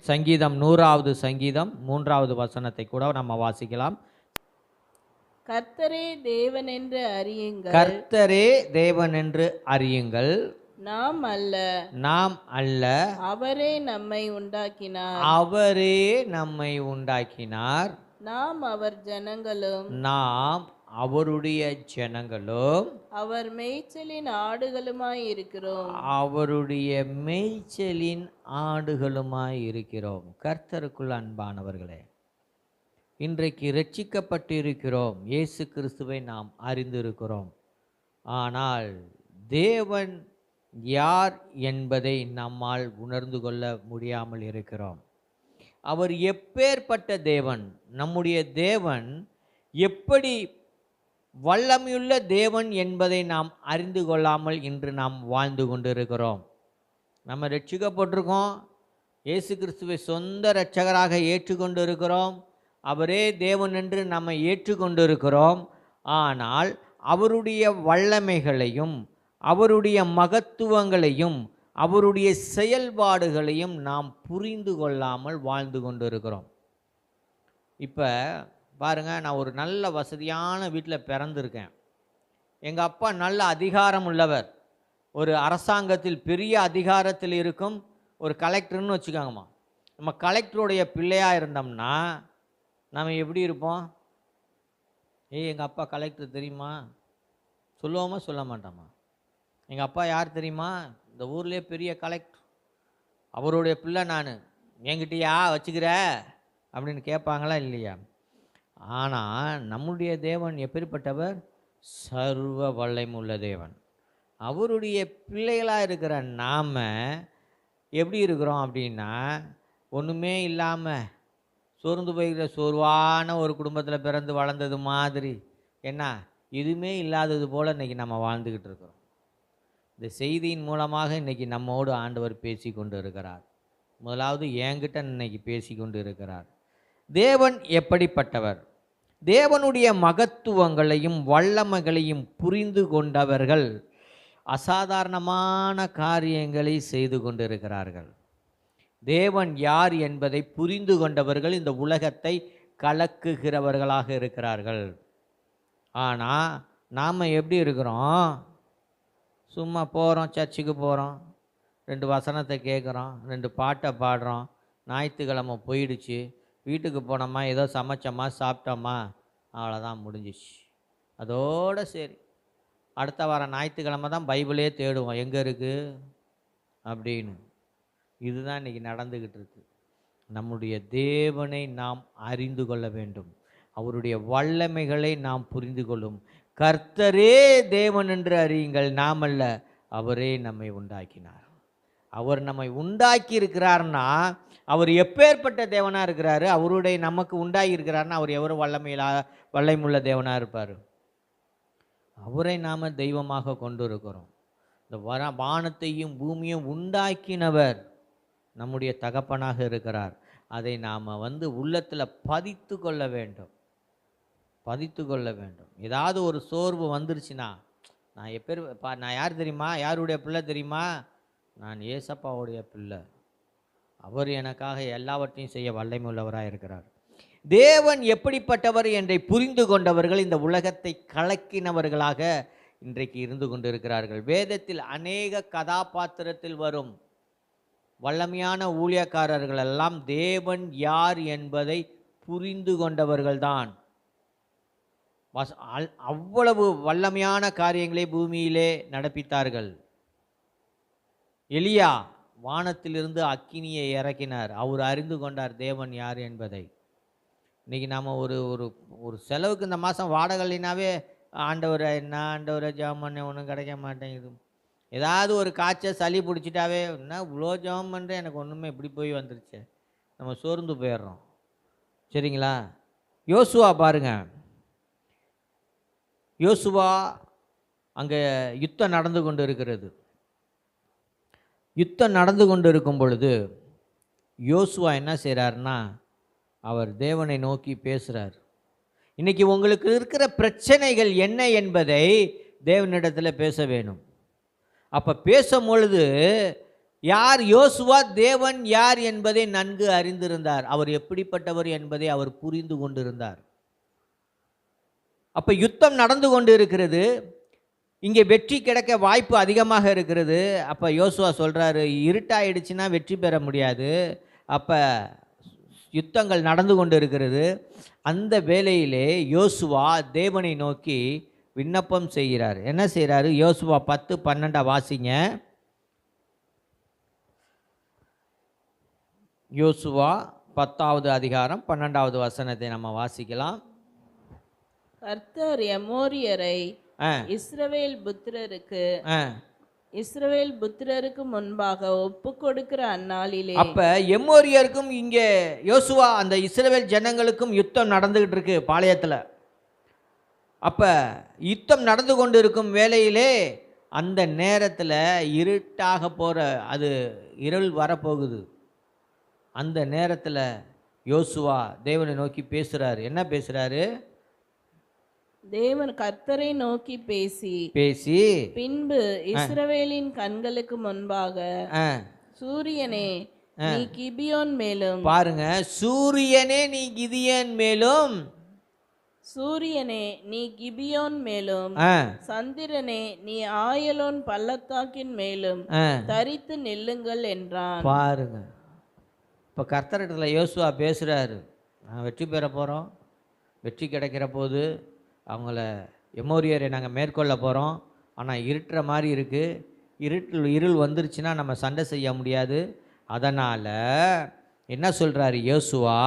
சங்கீதம் 100வது சங்கீதம் 3வது வசனத்தை கூட நம்ம வாசிக்கலாம். கர்த்தரே தேவன் என்று அறியுங்கள், கர்த்தரே தேவன் என்று அறியுங்கள், நாம் அல்ல, நாம் அல்ல, அவரே நம்மை உண்டாக்கினார். அவரே நம்மை உண்டாக்கினார். நாம் அவர் ஜனங்களும், நாம் அவருடைய ஜனங்களும், அவர் மேய்ச்சலின் ஆடுகளுமாய் இருக்கிறோம். அவருடைய மேய்ச்சலின் ஆடுகளுமாய் இருக்கிறோம். கர்த்தருக்குள் அன்பானவர்களே, இன்றைக்கு இரட்சிக்கப்பட்டிருக்கிறோம். இயேசு கிறிஸ்துவை நாம் அறிந்திருக்கிறோம். ஆனால் தேவன் யார் என்பதை நம்மால் உணர்ந்து கொள்ள முடியாமல் இருக்கிறோம். அவர் எப்பேற்பட்ட தேவன், நம்முடைய தேவன் எப்படி வல்லமையுள்ள தேவன் என்பதை நாம் அறிந்து கொள்ளாமல் இன்று நாம் வாழ்ந்து கொண்டிருக்கிறோம். நம்ம ரட்சிக்கப்பட்டிருக்கோம், இயேசு கிறிஸ்துவை சொந்த இரட்சகராக ஏற்றுக்கொண்டு இருக்கிறோம், அவரே தேவன் என்று நம்ம ஏற்றுக்கொண்டிருக்கிறோம். ஆனால் அவருடைய வல்லமைகளையும் அவருடைய மகத்துவங்களையும் அவருடைய செயல்பாடுகளையும் நாம் புரிந்து கொள்ளாமல் வாழ்ந்து கொண்டு இருக்கிறோம். இப்போ பாருங்கள், நான் ஒரு நல்ல வசதியான வீட்டில் பிறந்திருக்கேன். எங்கள் அப்பா நல்ல அதிகாரம் உள்ளவர், ஒரு அரசாங்கத்தில் பெரிய அதிகாரத்தில் இருக்கும் ஒரு கலெக்டர்னு வச்சுக்கோங்கம்மா. நம்ம கலெக்டருடைய பிள்ளையாக இருந்தோம்னா நம்ம எப்படி இருப்போம்? எங்கள் அப்பா கலெக்டர் தெரியுமா சொல்லுவோமா சொல்ல மாட்டோமா? எங்கள் அப்பா யார் தெரியுமா? இந்த ஊர்லேயே பெரிய கலெக்டர், அவருடைய பிள்ளை நான், என்கிட்டயா வச்சுக்கிற அப்படின்னு கேட்பாங்களா இல்லையா? ஆனால் நம்முடைய தேவன் எப்படிப்பட்டவர்? சர்வ வல்லமையுள்ள தேவன். அவருடைய பிள்ளைகளாக இருக்கிற நாம் எப்படி இருக்கிறோம் அப்படின்னா, ஒன்றுமே இல்லாமல் சோர்ந்து போய்கிற சோர்வான ஒரு குடும்பத்தில் பிறந்து வளர்ந்தது மாதிரி, என்ன எதுவுமே இல்லாதது போல் இன்றைக்கி நம்ம வாழ்ந்துக்கிட்டு இருக்கிறோம். இந்த செய்தியின் மூலமாக இன்றைக்கி நம்மோடு ஆண்டவர் பேசி கொண்டு இருக்கிறார். முதலாவது என்கிட்ட இன்னைக்கு பேசி கொண்டு இருக்கிறார். தேவன் எப்படிப்பட்டவர்? தேவனுடைய மகத்துவங்களையும் வல்லமைகளையும் புரிந்து கொண்டவர்கள் அசாதாரணமான காரியங்களை செய்து கொண்டிருக்கிறார்கள். தேவன் யார் என்பதை புரிந்து கொண்டவர்கள் இந்த உலகத்தை கலக்குகிறவர்களாக இருக்கிறார்கள். ஆனால் நாம் எப்படி இருக்கிறோம்? சும்மா போகிறோம், சர்ச்சுக்கு போகிறோம், 2 வசனத்தை கேட்குறோம், 2 பாட்டை பாடுறோம், ஞாயிற்றுக்கிழமை போயிடுச்சு, வீட்டுக்கு போனோமா, ஏதோ சமைச்சோமா, சாப்பிட்டோமா, அவ்வளோதான், முடிஞ்சிச்சு. அதோடு சரி, அடுத்த வாரம் ஞாயிற்றுக்கிழமை தான் பைபிளே தேடுவோம், எங்கே இருக்குது அப்படின்னு. இதுதான் இன்றைக்கி நடந்துக்கிட்டு இருக்கு. நம்முடைய தேவனை நாம் அறிந்து கொள்ள வேண்டும், அவருடைய வல்லமைகளை நாம் புரிந்து கொள்ளும். கர்த்தரே தேவன் என்று அறியுங்கள், நாம் அல்ல, அவரே நம்மை உண்டாக்கினார். அவர் நம்மை உண்டாக்கி இருக்கிறார்னா அவர் எப்பேற்பட்ட தேவனாக இருக்கிறாரு? அவருடைய நமக்கு உண்டாகி இருக்கிறார்னா அவர் எவ்வளோ வல்லமையுள்ள தேவனாக இருப்பார்? அவரை நாம் தெய்வமாக கொண்டு இருக்கிறோம். இந்த வானத்தையும் பூமியும் உண்டாக்கினவர் நம்முடைய தகப்பனாக இருக்கிறார். அதை நாம் உள்ளத்தில் பதித்து கொள்ள வேண்டும், பதித்து கொள்ள வேண்டும். ஏதாவது ஒரு சோர்வு வந்துருச்சுன்னா, நான் யார் தெரியுமா? யாருடைய பிள்ளை தெரியுமா? நான் ஏசப்பாவுடைய பிள்ளை, அவர் எனக்காக எல்லாவற்றையும் செய்ய வல்லமை உள்ளவராக இருக்கிறார். தேவன் எப்படிப்பட்டவர் என்றை புரிந்து கொண்டவர்கள் இந்த உலகத்தை கலக்கினவர்களாக இன்றைக்கு இருந்து கொண்டிருக்கிறார்கள். வேதத்தில் அநேக கதாபாத்திரத்தில் வரும் வல்லமையான ஊழியக்காரர்கள் எல்லாம் தேவன் யார் என்பதை புரிந்து கொண்டவர்கள்தான். அவ்வளவு வல்லமையான காரியங்களை பூமியிலே நடப்பித்தார்கள். எலியா வானத்திலிருந்து அக்கினியை இறக்கினார், அவர் அறிந்து கொண்டார் தேவன் யார் என்பதை. இன்றைக்கி நாம் ஒரு ஒரு ஒரு செலவுக்கு இந்த மாதம் வாடகைனாவே ஆண்டவரை என்ன ஆண்டவரை ஜெபம் பண்ண ஒன்றும் கிடைக்க மாட்டேங்குது, ஏதாவது ஒரு காய்ச்சல் சளி பிடிச்சிட்டாவே என்ன இவ்வளோ ஜெபம் பண்ணுறேன், எனக்கு ஒன்றுமே இப்படி போய் வந்துருச்சு, நம்ம சோர்ந்து போயிடுறோம். சரிங்களா? யோசுவா பாருங்கள், யோசுவா அங்கே யுத்தம் நடந்து கொண்டு இருக்கிறது. யுத்தம் நடந்து கொண்டு இருக்கும் பொழுது யோசுவா என்ன செய்கிறார்னா, அவர் தேவனை நோக்கி பேசுகிறார். இன்றைக்கி உங்களுக்கு இருக்கிற பிரச்சனைகள் என்ன என்பதை தேவனிடத்தில் பேச வேணும். அப்போ பேசும் பொழுது யார்? யோசுவா தேவன் யார் என்பதை நன்கு அறிந்திருந்தார். அவர் எப்படிப்பட்டவர் என்பதை அவர் புரிந்து கொண்டிருந்தார். அப்ப யுத்தம் நடந்து கொண்டு இருக்கிறது. இங்கே வெற்றி கிடைக்க வாய்ப்பு அதிகமாக இருக்கிறது. அப்ப யோசுவா சொல்றாரு, இருட்டாயிடுச்சுன்னா வெற்றி பெற முடியாது. அப்ப யுத்தங்கள் நடந்து கொண்டு இருக்கிறது. அந்த வேளையிலே யோசுவா தேவனை நோக்கி விண்ணப்பம் செய்கிறார். என்ன செய்கிறாரு? யோசுவா 10:12 வாசிங்க. யோசுவா 10வது அதிகாரம் 12வது வசனத்தை நம்ம வாசிக்கலாம். கர்த்தர் எமோரியரை இஸ்ரவேல் புத்திரருக்கு முன்பாக ஒப்பு கொடுக்கிற அந்நாளிலே. அப்ப எமோரியருக்கும் இங்கே யோசுவா அந்த இஸ்ரவேல் ஜனங்களுக்கும் யுத்தம் நடந்துகிட்டு இருக்கு பாளையத்தில். அப்ப யுத்தம் நடந்து கொண்டு இருக்கும் வேளையிலே அந்த நேரத்தில் இருட்டாக போற, அது இருள் வரப்போகுது. அந்த நேரத்தில் யோசுவா தேவனை நோக்கி பேசுறாரு. என்ன பேசுறாரு? தேவன் கர்த்தரை நோக்கி பேசி பின்பு இஸ்ரவேலின் கண்களுக்கு முன்பாக, சூரியனே நீ கிபியோன் மேலும், பாருங்க, சூரியனே நீ கிதியோன் மேலும், சூரியனே நீ கிபியோன் மேலும், சந்திரனே நீ ஆயலோன் பள்ளத்தாக்கின் மேலும் தரித்து நில்லுங்கள் என்றான். பாருங்க, இப்போ கர்த்தரிடத்துல யோசுவா பேசுகிறாரு. நான் வெற்றி பெற போகிறோம், வெற்றி கிடைக்கிற போது அவங்கள எமோரியரை நாங்கள் மேற்கொள்ள போகிறோம். ஆனால் இருட்டுற மாதிரி இருக்குது. இருள் வந்துருச்சுன்னா நம்ம சண்டை செய்ய முடியாது. அதனால் என்ன சொல்கிறாரு யோசுவா?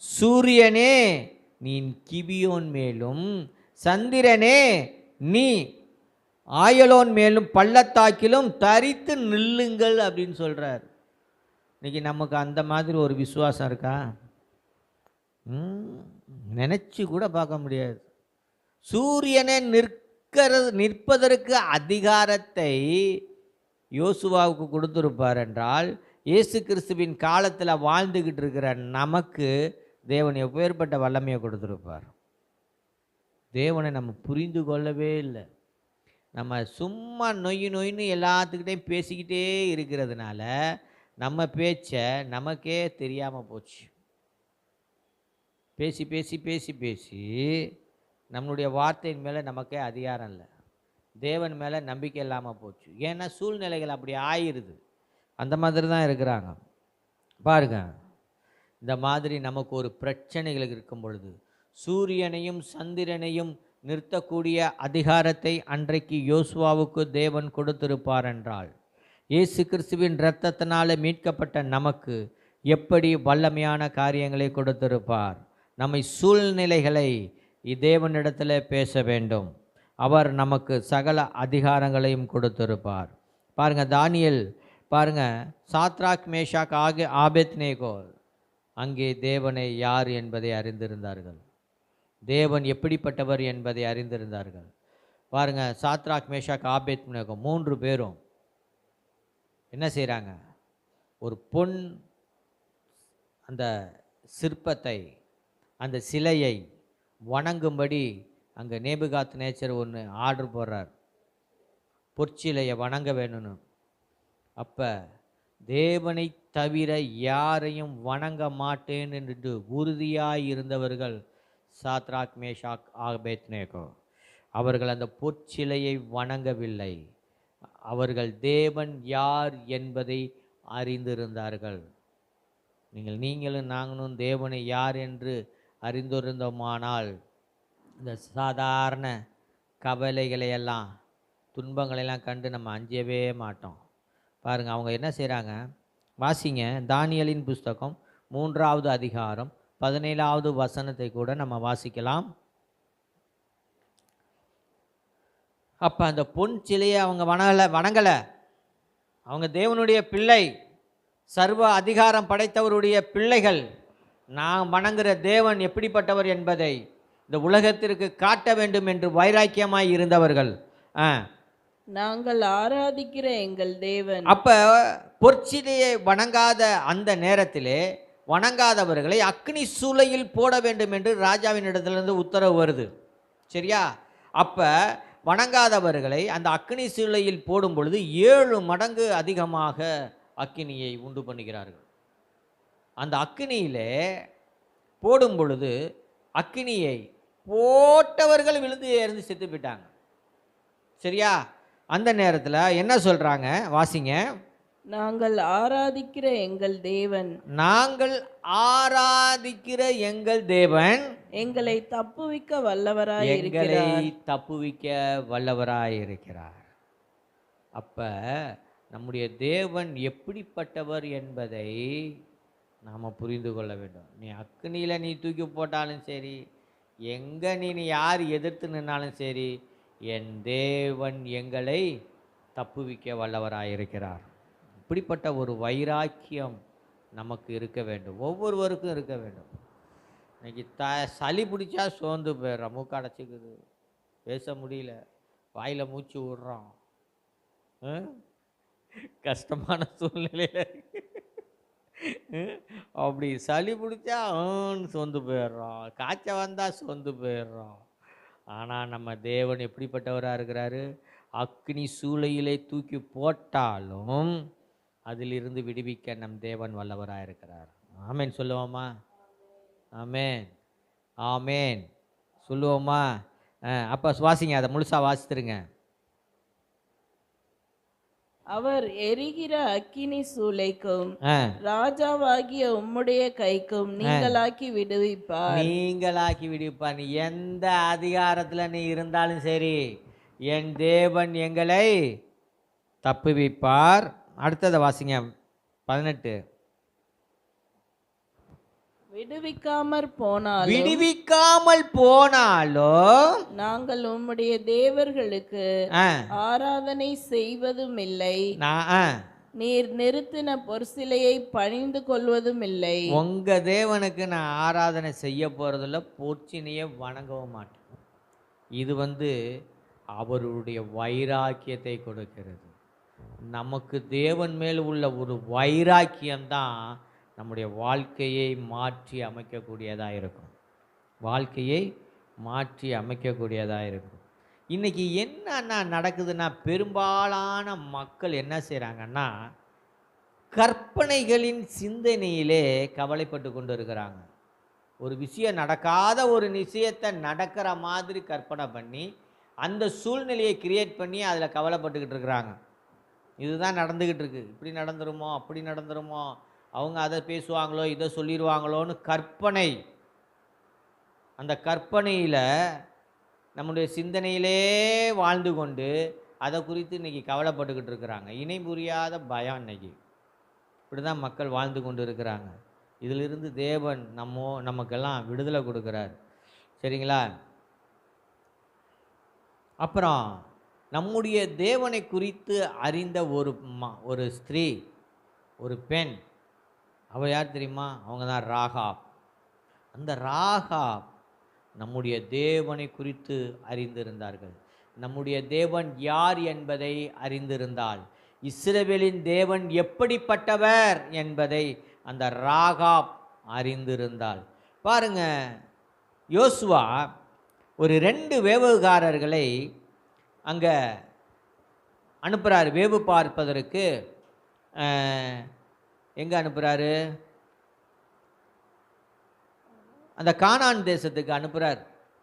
சூரியனே நீ கிபியோன் மேலும், சந்திரனே நீ ஆயலோன் மேலும் பள்ளத்தாக்கிலும் தரித்து நில்லுங்கள் அப்படின்னு சொல்கிறார். இன்றைக்கி நமக்கு அந்த மாதிரி ஒரு விசுவாசம் இருக்கா? நினச்சி கூட பார்க்க முடியாது. சூரியனை நிற்பதற்கு அதிகாரத்தை யோசுவாவுக்கு கொடுத்துருப்பார் என்றால், இயேசு கிறிஸ்துவின் காலத்தில் வாழ்ந்துக்கிட்டு இருக்கிற நமக்கு தேவன் எப்பேற்பட்ட வல்லமையை கொடுத்துருப்பார். தேவனை நம்ம புரிந்து கொள்ளவே இல்லை. நம்ம சும்மா நொய்னு எல்லாத்துக்கிட்டையும் பேசிக்கிட்டே இருக்கிறதுனால நம்ம பேச்சை நமக்கே தெரியாமல் போச்சு. பேசி பேசி பேசி பேசி நம்மளுடைய வார்த்தையின் மேலே நமக்கே அதிகாரம் இல்லை, தேவன் மேலே நம்பிக்கை இல்லாமல் போச்சு. ஏன்னா சூழ்நிலைகள் அப்படி ஆயிடுது. அந்த மாதிரி தான் இருக்கிறாங்க. பாருங்க, இந்த மாதிரி நமக்கு ஒரு பிரச்சனைகள் இருக்கும் பொழுது சூரியனையும் சந்திரனையும் நிறுத்தக்கூடிய அதிகாரத்தை அன்றைக்கு யோசுவாவுக்கு தேவன் கொடுத்திருப்பார் என்றால், இயேசு கிறிஸ்துவின் இரத்தத்தினால மீட்கப்பட்ட நமக்கு எப்படி வல்லமையான காரியங்களை கொடுத்திருப்பார். நம்மை சூழ்நிலைகளை தேவனிடத்தில் பேச வேண்டும். அவர் நமக்கு சகல அதிகாரங்களையும் கொடுத்திருப்பார். பாருங்க, தானியேல் பாருங்க, சாத்ராக் மேஷாக் ஆபேத்நேகோ அங்கே தேவனை யார் என்பதை அறிந்திருந்தார்கள். தேவன் எப்படிப்பட்டவர் என்பதை அறிந்திருந்தார்கள். பாருங்க, சாத்ராக் மேஷாக் ஆபேத்நேகோ 3 பேரும் என்ன செய்கிறாங்க? ஒரு பொன் அந்த சிற்பத்தை, அந்த சிலையை வணங்கும்படி அங்கே நேபுகாத்நேச்சர் ஒன்று ஆர்டர் போடுறார், பொற்சிலையை வணங்க வேணும்னு. அப்போ தேவனை தவிர யாரையும் வணங்க மாட்டேன் என்று உறுதியாய் இருந்தவர்கள் சாத்ராக் மேஷாக் ஆபேத்நேகோ. அவர்கள் அந்த பொற்சிலையை வணங்கவில்லை. அவர்கள் தேவன் யார் என்பதை அறிந்திருந்தார்கள். நீங்களும் நாங்களும் தேவனை யார் என்று அறிந்திருந்தோமானால் இந்த சாதாரண கவலைகளையெல்லாம், துன்பங்களையெல்லாம் கண்டு நம்ம அஞ்சவே மாட்டோம். பாருங்கள், அவங்க என்ன செய்கிறாங்க? வாசிங்க, தானியேலின் புஸ்தகம் 3வது அதிகாரம் 17வது வசனத்தை கூட நம்ம வாசிக்கலாம். அப்போ அந்த பொன் சிலையை அவங்க வணங்கலை. அவங்க தேவனுடைய பிள்ளை, சர்வ அதிகாரம் படைத்தவருடைய பிள்ளைகள். நான் வணங்குகிற தேவன் எப்படிப்பட்டவர் என்பதை இந்த உலகத்திற்கு காட்ட வேண்டும் என்று வைராக்கியமாய் இருந்தவர்கள். நாங்கள் ஆராதிக்கிற எங்கள் தேவன். அப்ப பொற்சிலையை வணங்காத அந்த நேரத்திலே வணங்காதவர்களை அக்னி சூளையில் போட வேண்டும் என்று ராஜாவின் இடத்திலிருந்து உத்தரவு வருது. சரியா? அப்ப வணங்காதவர்களை அந்த அக்கினி சூளையில் போடும் பொழுது 7 மடங்கு அதிகமாக அக்கினியை உண்டு பண்ணுகிறார்கள். அந்த அக்கினியிலே போடும் பொழுது அக்கினியை போட்டவர்கள் விழுந்து எறிந்து செத்து போயிட்டாங்க. சரியா? அந்த நேரத்தில் என்ன சொல்றாங்க? வாசிங்க. நாங்கள் ஆராதிக்கிற எங்கள் தேவன், நாங்கள் ஆராதிக்கிற எங்கள் தேவன் எங்களை தப்புவிக்க வல்லவராய் எங்களை இருக்கிறார். தப்புவிக்க வல்லவராய் இருக்கிறார். அப்ப நம்முடைய தேவன் எப்படிப்பட்டவர் என்பதை நாம் புரிந்து கொள்ள வேண்டும். நீ அக்னியில் நீ தூக்கி போட்டாலும் சரி, எங்கே நீ யார் எதிர்த்து நின்னாலும் சரி, என் தேவன் எங்களை தப்புவிக்க வல்லவராய் இருக்கிறார். இப்படிப்பட்ட ஒரு வைராக்கியம் நமக்கு இருக்க வேண்டும், ஒவ்வொருவருக்கும் இருக்க வேண்டும். இன்னைக்கு சளி பிடிச்சா சோர்ந்து போயிடுறோம், மூக்கு அடைச்சிக்குது, பேச முடியல, வாயில் மூச்சு விடுறோம், கஷ்டமான சூழ்நிலையில் அப்படி சளி பிடிச்சா சோர்ந்து போயிடுறோம், காய்ச்சல் வந்தால் சோர்ந்து போயிடுறோம். ஆனால் நம்ம தேவன் எப்படிப்பட்டவராக இருக்கிறாரு? அக்னி சூளையிலே தூக்கி போட்டாலும் அதிலிருந்து விடுவிக்க நம் தேவன் வல்லவராக இருக்கிறார். ஆமேன் சொல்லுவோமா? ஆமேன், ஆமேன் சொல்லுவோமா? அப்போ வாசிங்க, அதை முழுசாக வாசித்துருங்க. அவர் எரிகிற அக்கினி சூளைக்கும் ராஜாவாகிய உம்முடைய கைக்கும் நீங்களாக்கி விடுவிப்பார். நீங்களாக்கி விடுவிப்பார். நீ எந்த அதிகாரத்தில் நீ இருந்தாலும் சரி, என் தேவன் எங்களை தப்புவிப்பார். அடுத்ததை வாசிங்க, 18. விடுவிக்காமல் போனாலும் நாங்கள் உம்முடைய தேவர்களுக்கு ஆராதனை செய்வதும் இல்லை, நீர் நிறுத்தின பொற்சிலையை பணிந்து கொள்வதும் இல்லை. உங்க தேவனுக்கு நான் ஆராதனை செய்ய போறதில்ல, பொற்சினையை வணங்கவும் மாட்டேன். இது அவருடைய வைராக்கியத்தை கொடுக்கிறது. நமக்கு தேவன் மேல் உள்ள ஒரு வைராக்கியம்தான் நம்முடைய வாழ்க்கையை மாற்றி அமைக்கக்கூடியதாக இருக்கும். வாழ்க்கையை மாற்றி அமைக்கக்கூடியதாக இருக்கும். இன்றைக்கி என்னன்னா நடக்குதுன்னா, பெரும்பாலான மக்கள் என்ன செய்கிறாங்கன்னா, கற்பனைகளின் சிந்தனையிலே கவலைப்பட்டு கொண்டு இருக்கிறாங்க. ஒரு விஷயம் நடக்காத ஒரு விஷயத்தை நடக்கிற மாதிரி கற்பனை பண்ணி அந்த சூழ்நிலையை கிரியேட் பண்ணி அதில் கவலைப்பட்டுக்கிட்டு இருக்கிறாங்க. இதுதான் நடந்துக்கிட்டு இருக்கு. இப்படி நடந்துருமோ, அப்படி நடந்துருமோ, அவங்க அதை பேசுவாங்களோ, இதை சொல்லிடுவாங்களோன்னு கற்பனை. அந்த கற்பனையில் நம்முடைய சிந்தனையிலே வாழ்ந்து கொண்டு அதை குறித்து இன்றைக்கி கவலைப்பட்டுக்கிட்டு இருக்கிறாங்க. இணை புரியாத பயம். இன்றைக்கி இப்படி தான் மக்கள் வாழ்ந்து கொண்டு இருக்கிறாங்க. இதிலிருந்து தேவன் நமக்கெல்லாம் விடுதலை கொடுக்குறார். சரிங்களா? அப்புறம் நம்முடைய தேவனை குறித்து அறிந்த ஒரு ஸ்திரீ, ஒரு பெண், அவள் யார் தெரியுமா? அவங்க தான் ராகாப். அந்த ராகாப் நம்முடைய தேவனை குறித்து அறிந்திருந்தார்கள். நம்முடைய தேவன் யார் என்பதை அறிந்திருந்தாள். இஸ்ரவேலின் தேவன் எப்படிப்பட்டவர் என்பதை அந்த ராகாப் அறிந்திருந்தாள். பாருங்க, யோசுவா ஒரு 2 வேவுகாரர்களை அங்கே அனுப்புகிறார். வேவு பார்ப்பதற்கு எங்கே அனுப்புகிறாரு? அந்த கானான் தேசத்துக்கு அனுப்புகிறார்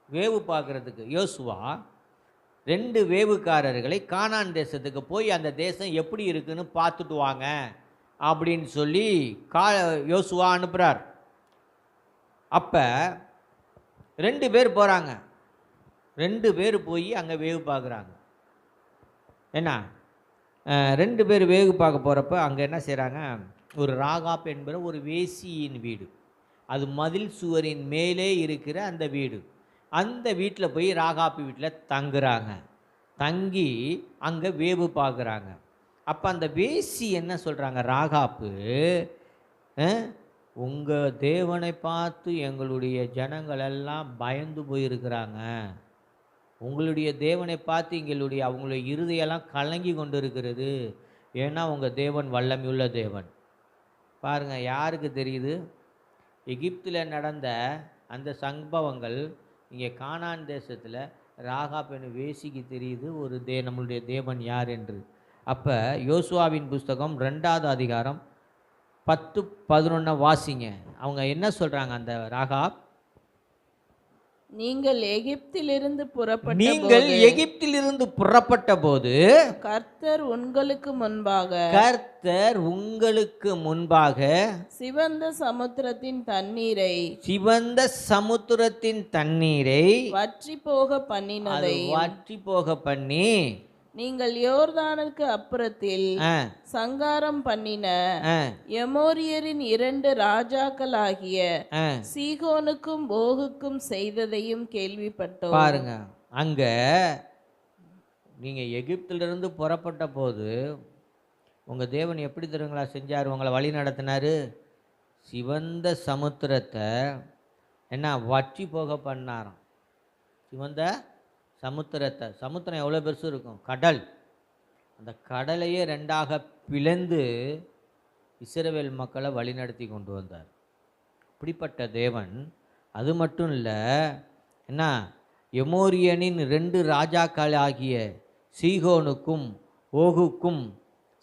வேவு பார்க்குறதுக்கு. யோசுவா 2 வேவுக்காரர்களை கானான் தேசத்துக்கு போய் அந்த தேசம் எப்படி இருக்குன்னு பார்த்துட்டு வாங்க அப்படின்னு சொல்லி யோசுவா அனுப்புகிறார். அப்போ 2 பேர் போகிறாங்க. 2 பேர் போய் அங்கே வேவு பார்க்குறாங்க. என்ன, 2 பேர் வேவு பார்க்க போகிறப்ப அங்கே என்ன செய்கிறாங்க? ஒரு ராகாப் என்பது ஒரு வேசியின் வீடு. அது மதில் சுவரின் மேலே இருக்கிற அந்த வீடு. அந்த வீட்டில் போய் ராகாப்பு வீட்டில் தங்குறாங்க. தங்கி அங்கே வேவு பார்க்குறாங்க. அப்போ அந்த வேசி என்ன சொல்கிறாங்க? ராகாப்பு, உங்கள் தேவனை பார்த்து எங்களுடைய ஜனங்கள் எல்லாம் பயந்து போயிருக்கிறாங்க. உங்களுடைய தேவனை பார்த்து அவங்களுடைய இருதயெல்லாம் கலங்கி கொண்டு இருக்கிறது. ஏன்னா உங்கள் தேவன் வல்லமையுள்ள தேவன். பாருங்கள், யாருக்கு தெரியுது? எகிப்தில் நடந்த அந்த சம்பவங்கள் இங்கே கானான் தேசத்தில் ராகாப் என்னும் வேசிக்கு தெரியுது ஒரு நம்மளுடைய தேவன் யார் என்று. அப்போ யோசுவாவின் புஸ்தகம் 2வது அதிகாரம் 10-11 வாசிங்க. அவங்க என்ன சொல்கிறாங்க அந்த ராகாப்? நீங்கள் எகிப்திலிருந்து புறப்பட்ட போது கர்த்தர் உங்களுக்கு முன்பாக சிவந்த சமுத்திரத்தின் தண்ணீரை வற்றி போக பண்ணி நீங்கள் யோர்தானுக்கு அப்புறத்தில் சங்காரம் பண்ணின எமோரியரின் 2 ராஜாக்களாகிய சீகோனுக்கும் ஓகுக்கும் செய்ததையும் கேள்விப்பட்டோம். பாருங்க, அங்க நீங்க எகிப்திலிருந்து புறப்பட்ட போது உங்க தேவன் எப்படி தெரியுங்களா செஞ்சார்? உங்களை வழி நடத்தினாரு. சிவந்த சமுத்திரத்தை என்ன வற்றி போக பண்ணாராம். சிவந்த சமுத்திரம் எவ்வளோ பெருசு இருக்கும்? கடல். அந்த கடலையே 2ஆக பிளந்து இஸ்ரவேல் மக்களை வழிநடத்தி கொண்டு வந்தார். இப்படிப்பட்ட தேவன். அது மட்டும் இல்லை, என்ன எமோரியனின் 2 ராஜாக்களாகிய சீகோனுக்கும் ஓகுக்கும்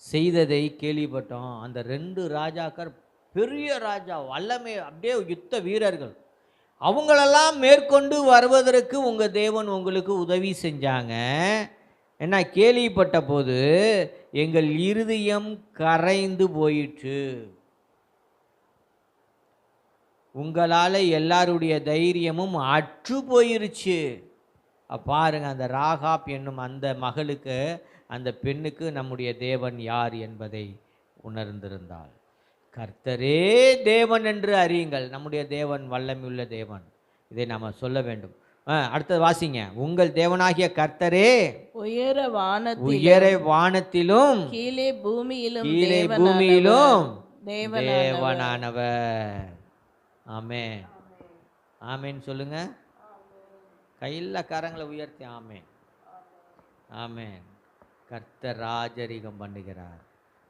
செய்ததை கேள்விப்பட்டோம். அந்த 2 ராஜாக்கள் பெரிய ராஜா, வல்லமை, அப்படியே யுத்த வீரர்கள். அவங்களெல்லாம் மேற்கொண்டு வருவதற்கு உங்கள் தேவன் உங்களுக்கு உதவி செஞ்சாங்க. என்ன கேள்விப்பட்ட போது எங்கள் இருதயம் கரைந்து போயிற்று. உங்களால் எல்லாருடைய தைரியமும் அற்று போயிருச்சு. பாருங்க, அந்த ராகாப் என்னும் அந்த மகளுக்கு, அந்த பெண்ணுக்கு நம்முடைய தேவன் யார் என்பதை உணர்ந்திருந்தாள். கர்த்தரே தேவன் என்று அறியுங்கள். நம்முடைய தேவன் வல்லமையுள்ள தேவன். இதை நாம் சொல்ல வேண்டும். அடுத்தது வாசிங்க. உங்கள் தேவனாகிய கர்த்தரே உயர வானத்திலும் கீழே பூமியிலும் தேவனானவர். ஆமென். ஆமென் சொல்லுங்க. கையில் கரங்களை உயர்த்தி ஆமென். ஆமென். கர்த்தர் ராஜரிகம் பண்ணுகிறார்.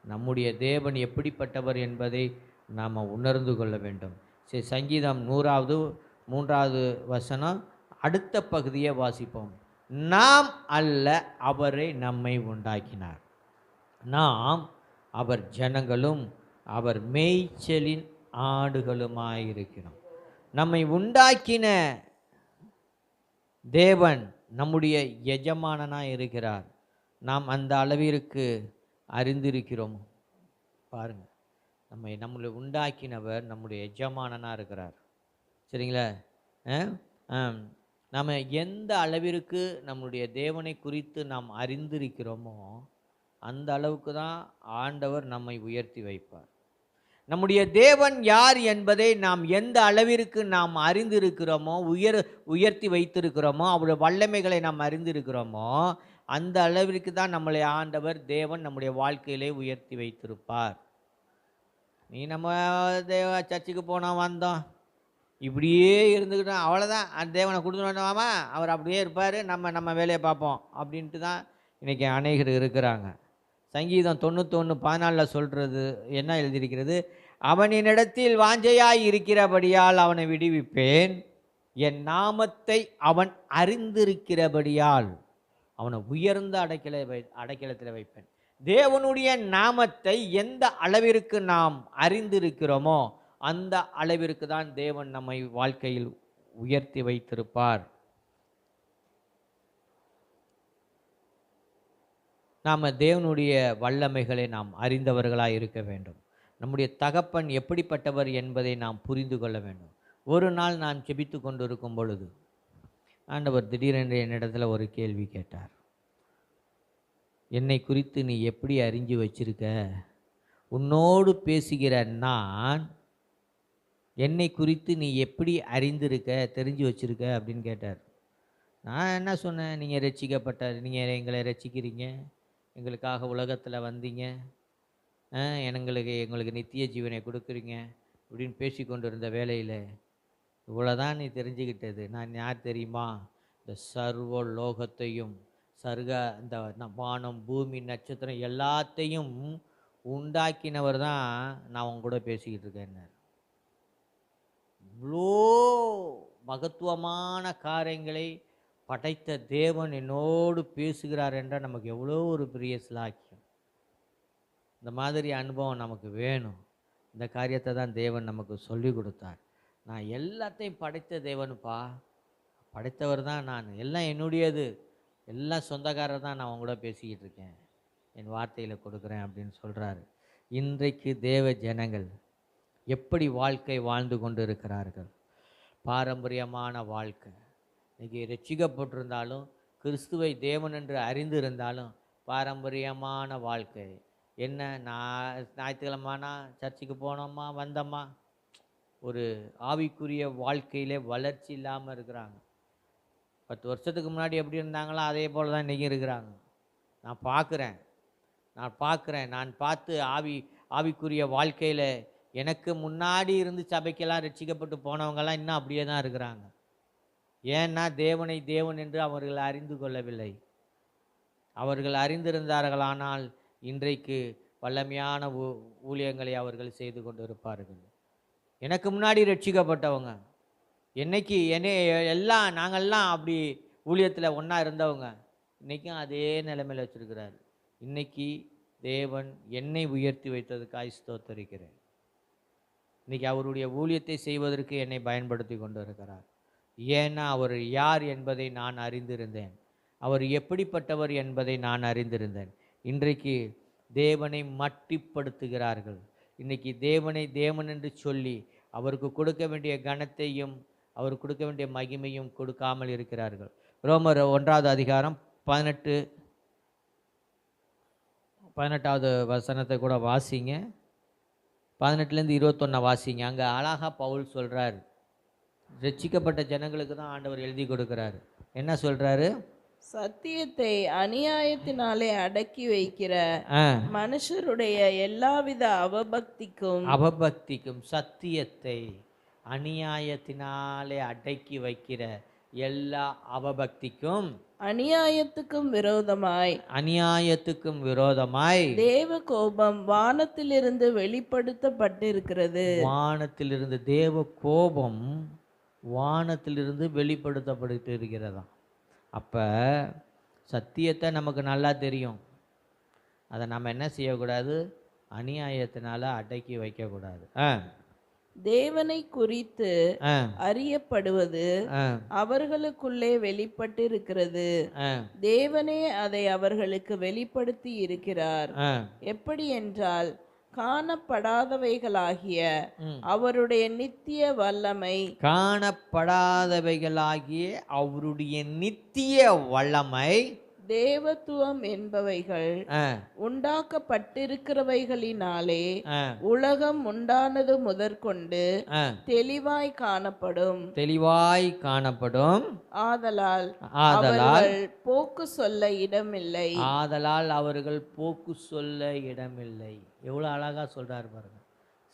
நம்முடைய தேவன் எப்படிப்பட்டவர் என்பதை நாம் உணர்ந்து கொள்ள வேண்டும். சரி, சங்கீதம் 100-3 வசனம் அடுத்த பகுதியை வாசிப்போம். நாம் அல்ல, அவரை நம்மை உண்டாக்கினார். நாம் அவர் ஜனங்களும் அவர் மேய்ச்சலின் ஆடுகளுமாயிருக்கிறோம். நம்மை உண்டாக்கின தேவன் நம்முடைய எஜமானனாக இருக்கிறார். நாம் அந்த அளவிற்கு அறிந்திருக்கிறோம். பாருங்க, நம்மளை உண்டாக்கினவர் நம்முடைய எஜமானனாக இருக்கிறார். சரிங்களா? நம்ம எந்த அளவிற்கு நம்முடைய தேவனை குறித்து நாம் அறிந்திருக்கிறோமோ அந்த அளவுக்கு தான் ஆண்டவர் நம்மை உயர்த்தி வைப்பார். நம்முடைய தேவன் யார் என்பதை நாம் எந்த அளவிற்கு நாம் அறிந்திருக்கிறோமோ, உயர்த்தி வைத்திருக்கிறோமோ, அவருடைய வல்லமைகளை நாம் அறிந்திருக்கிறோமோ அந்த அளவிற்கு தான் நம்மளை ஆண்டவர் தேவன் நம்முடைய வாழ்க்கையிலே உயர்த்தி வைத்திருப்பார். நீ நம்ம சர்ச்சுக்கு போனோம் வந்தோம் இப்படியே இருந்துக்கிட்டோம், அவ்வளோதான், அந்த தேவனை கொடுத்துட்டோமாமா, அவர் அப்படியே இருப்பார், நம்ம வேலையை பார்ப்போம் அப்படின்ட்டு தான் இன்றைக்கி அநேகர் இருக்கிறாங்க. சங்கீதம் 91:14 சொல்கிறது என்ன எழுதியிருக்கிறது? அவனிடத்தில் வாஞ்சையாய் இருக்கிறபடியால் அவனை விடுவிப்பேன், என் நாமத்தை அவன் அறிந்திருக்கிறபடியால் அவனை உயர்ந்த அடைக்கலத்தில் வைப்பேன். தேவனுடைய நாமத்தை எந்த அளவிற்கு நாம் அறிந்திருக்கிறோமோ அந்த அளவிற்கு தான் தேவன் நம்மை வாழ்க்கையில் உயர்த்தி வைத்திருப்பார். நாம் தேவனுடைய வல்லமைகளை நாம் அறிந்தவர்களாக இருக்க வேண்டும். நம்முடைய தகப்பன் எப்படிப்பட்டவர் என்பதை நாம் புரிந்து கொள்ள வேண்டும். ஒரு நாள் நான் ஜெபித்து கொண்டு இருக்கும் பொழுது ஆண்டவர் திடீரென்று என்னிடத்தில் ஒரு கேள்வி கேட்டார். என்னை குறித்து நீ எப்படி அறிஞ்சு வச்சிருக்க? உன்னோடு பேசுகிற நான் என்னை குறித்து நீ எப்படி அறிந்திருக்க, தெரிஞ்சு வச்சிருக்க அப்படின்னு கேட்டார். நான் என்ன சொன்னேன்? நீங்கள் நீங்கள் எங்களை ரட்சிக்கிறீங்க, எங்களுக்காக உலகத்தில் வந்தீங்க, எங்களுக்கு நித்திய ஜீவனை கொடுக்குறீங்க அப்படின்னு பேசி கொண்டு இருந்த வேலையில் இவ்வளோதான் நீ தெரிஞ்சுக்கிட்டது. நான் யார் தெரியுமா? இந்த சர்வ லோகத்தையும் இந்த வானம் பூமி நட்சத்திரம் எல்லாத்தையும் உண்டாக்கினவர் தான் நான் உங்க கூட பேசிக்கிட்டு இருக்கேன். இவ்வளோ மகத்துவமான காரியங்களை படைத்த தேவன் என்னோடு பேசுகிறார் என்றால் நமக்கு எவ்வளோ ஒரு பெரிய சிலாக்கியம். இந்த மாதிரி அனுபவம் நமக்கு வேணும். இந்த காரியத்தை தான் தேவன் நமக்கு சொல்லி கொடுத்தார். நான் எல்லாத்தையும் படைத்த தேவனுப்பா, படைத்தவர் தான் நான், எல்லாம் என்னுடையது, எல்லாம் சொந்தக்காரர் தான், நான் உங்களோட பேசிக்கிட்டு இருக்கேன், என் வார்த்தையில் கொடுக்குறேன் அப்படின்னு சொல்கிறாரு. இன்றைக்கு தேவ ஜனங்கள் எப்படி வாழ்க்கை வாழ்ந்து கொண்டு இருக்கிறார்கள்? பாரம்பரியமான வாழ்க்கை. இன்றைக்கி ரட்சிக்கப்பட்டிருந்தாலும் கிறிஸ்துவை தேவன் என்று அறிந்திருந்தாலும் பாரம்பரியமான வாழ்க்கை. என்ன, ஞாயிற்றுக்கிழமானா சர்ச்சுக்கு போனோமா வந்தோமா, ஒரு ஆவிக்குரிய வாழ்க்கையிலே வளர்ச்சி இல்லாமல் இருக்கிறாங்க. 10 வருஷத்துக்கு முன்னாடி எப்படி இருந்தாங்களோ அதே போல் தான் இன்றைக்கி இருக்கிறாங்க. நான் பார்க்குறேன், நான் பார்த்து ஆவிக்குரிய வாழ்க்கையில் எனக்கு முன்னாடி இருந்து சபைக்கெல்லாம் ரட்சிக்கப்பட்டு போனவங்கெல்லாம் இன்னும் அப்படியே தான் இருக்கிறாங்க. ஏன்னா தேவனை தேவன் என்று அவர்கள் அறிந்து கொள்ளவில்லை. அவர்கள் அறிந்திருந்தார்களானால் இன்றைக்கு வல்லமையான ஊழியங்களை அவர்கள் செய்து கொண்டு இருப்பார்கள். எனக்கு முன்னாடி ரட்சிக்கப்பட்டவங்க, என்னைக்கு எல்லாம் நாங்கள்லாம் அப்படி ஊழியத்தில் ஒன்றா இருந்தவங்க இன்றைக்கும் அதே நிலைமையில் வச்சுருக்கிறார். இன்றைக்கி தேவன் என்னை உயர்த்தி வைத்ததுக்காக ஸ்தோத்தரிக்கிறேன். இன்றைக்கி அவருடைய ஊழியத்தை செய்வதற்கு என்னை பயன்படுத்தி கொண்டு இருக்கிறார். ஏன்னா அவர் யார் என்பதை நான் அறிந்திருந்தேன், அவர் எப்படிப்பட்டவர் என்பதை நான் அறிந்திருந்தேன். இன்றைக்கு தேவனை மட்டிப்படுத்துகிறார்கள். இன்றைக்கி தேவனை தேவன் என்று சொல்லி அவருக்கு கொடுக்க வேண்டிய கனத்தையும் அவர் கொடுக்க வேண்டிய மகிமையும் கொடுக்காமல் இருக்கிறார்கள். ரோமர் 1ஆவது அதிகாரம் 18வது வசனத்தை கூட வாசிங்க. 18லேருந்து 21 வாசிங்க. அங்கே அழகாக பவுல் சொல்கிறார், ரட்சிக்கப்பட்ட ஜனங்களுக்கு தான் ஆண்டவர் எழுதி கொடுக்குறாரு. என்ன சொல்கிறாரு? சத்தியத்தை அநியாயத்தினாலே அடக்கி வைக்கிற மனுஷருடைய எல்லாவித அவபக்திக்கும் சத்தியத்தை அநியாயத்தினாலே அடக்கி வைக்கிற எல்லா அவபக்திக்கும் அநியாயத்துக்கும் விரோதமாய் தேவ கோபம் வானத்திலிருந்து வெளிப்படுத்தப்பட்டிருக்கிறது. வானத்திலிருந்து தேவ கோபம் வானத்திலிருந்து வெளிப்படுத்தப்பட்டு இருக்கிறதா? அப்போ சத்தியத்தை நமக்கு நல்லா தெரியும், அதை நம்ம என்ன செய்யக்கூடாது? அநியாயத்தினால அடக்கி வைக்கக்கூடாது. தேவனை குறித்து அறியப்படுவது அவர்களுக்குள்ளே வெளிப்பட்டிருக்கிறது, தேவனே அதை அவர்களுக்கு வெளிப்படுத்தி இருக்கிறார். எப்படி என்றால், காணப்படாதவைகளாகிய அவருடைய நித்திய வல்லமை, தேவத்துவம் என்பவைகள் உண்டாக்கப்பட்டிருக்கிறவைகளினாலே உலகம் உண்டானது முதற்கொண்டு தெளிவாய் காணப்படும். ஆதலால் அவர்கள் போக்கு சொல்ல இடமில்லை. எவ்வளவு அழகா சொல்றாரு பாருங்க.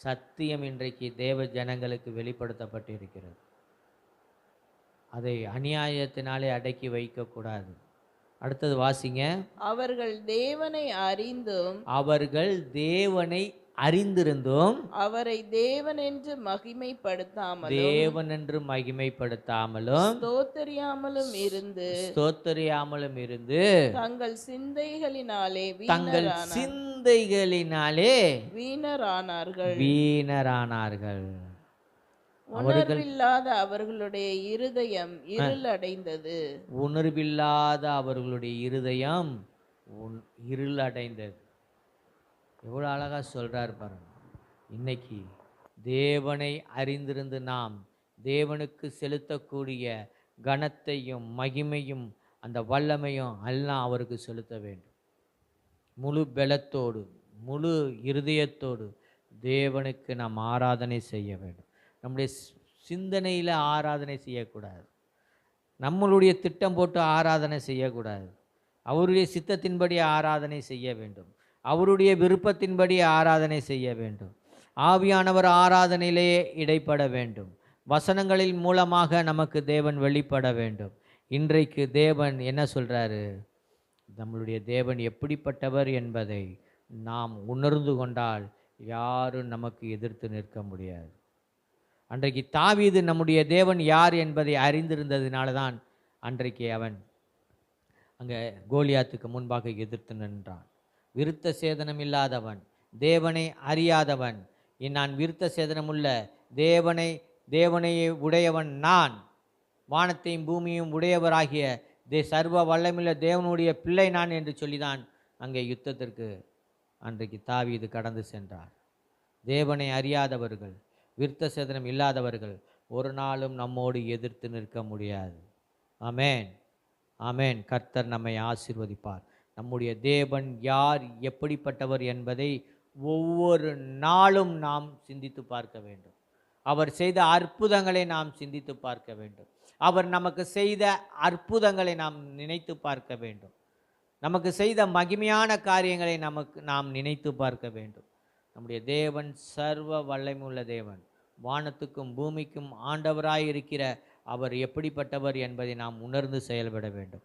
சத்தியம் இன்றைக்கு தேவ ஜனங்களுக்கு வெளிப்படுத்தப்பட்டு இருக்கிறது. அதை அநியாயத்தினாலே அடக்கி வைக்க கூடாது. அடுத்தது வாசிங்க. அவர்கள் தேவனை அறிந்திருந்தும் அவரை தேவன் என்று மகிமைப்படுத்தாமலும் ஸ்தோத்தரியாமலும் இருந்து தங்கள் சிந்தைகளினாலே வீணரானார்கள். உணர்வில்லாத அவர்களுடைய இருதயம் இருளடைந்தது. எவ்வளோ அழகா சொல்றார் பாருங்க. இன்னைக்கு தேவனை அறிந்திருந்து நாம் தேவனுக்கு செலுத்தக்கூடிய கனத்தையும் மகிமையும் அந்த வல்லமையும் எல்லாம் அவருக்கு செலுத்த வேண்டும். முழு பலத்தோடு முழு இருதயத்தோடு தேவனுக்கு நாம் ஆராதனை செய்ய வேண்டும். நம்முடைய சிந்தனையில் ஆராதனை செய்யக்கூடாது, நம்மளுடைய திட்டம் போட்டு ஆராதனை செய்யக்கூடாது. அவருடைய சித்தத்தின்படி ஆராதனை செய்ய வேண்டும், அவருடைய விருப்பத்தின்படி ஆராதனை செய்ய வேண்டும். ஆவியானவர் ஆராதனையிலே இடைப்பட வேண்டும். வசனங்களின் மூலமாக நமக்கு தேவன் வெளிப்பட வேண்டும். இன்றைக்கு தேவன் என்ன சொல்கிறாரு? நம்மளுடைய தேவன் எப்படிப்பட்டவர் என்பதை நாம் உணர்ந்து கொண்டால் யாரும் நமக்கு எதிர்த்து நிற்க முடியாது. அன்றைக்கு தாவீது நம்முடைய தேவன் யார் என்பதை அறிந்திருந்ததினால தான் அன்றைக்கு அவன் அங்கே கோலியாத்துக்கு முன்பாக எதிர்த்து நின்றான். விருத்த சேதனம் இல்லாதவன், தேவனை அறியாதவன், நான் விருத்த சேதனமுள்ள தேவனை உடையவன், நான் வானத்தையும் பூமியும் உடையவராகிய சர்வ வல்லமையுள்ள தேவனுடைய பிள்ளை நான் என்று சொல்லிதான் அங்கே யுத்தத்திற்கு அன்றைக்கு தாவீது கடந்து சென்றார். தேவனை அறியாதவர்கள், விருத்த சேதனம் இல்லாதவர்கள் ஒரு நாளும் நம்மோடு எதிர்த்து நிற்க முடியாது. ஆமென், ஆமென். கர்த்தர் நம்மை ஆசீர்வதிப்பார். நம்முடைய தேவன் யார், எப்படிப்பட்டவர் என்பதை ஒவ்வொரு நாளும் நாம் சிந்தித்து பார்க்க வேண்டும். அவர் செய்த அற்புதங்களை நாம் சிந்தித்து பார்க்க வேண்டும். அவர் நமக்கு செய்த அற்புதங்களை நாம் நினைத்து பார்க்க வேண்டும். நமக்கு செய்த மகிமையான காரியங்களை நாம் நினைத்து பார்க்க வேண்டும். நம்முடைய தேவன் சர்வ வல்லமையுள்ள தேவன், வானத்துக்கும் பூமிக்கும் ஆண்டவராயிருக்கிற அவர் எப்படிப்பட்டவர் என்பதை நாம் உணர்ந்து செயல்பட வேண்டும்.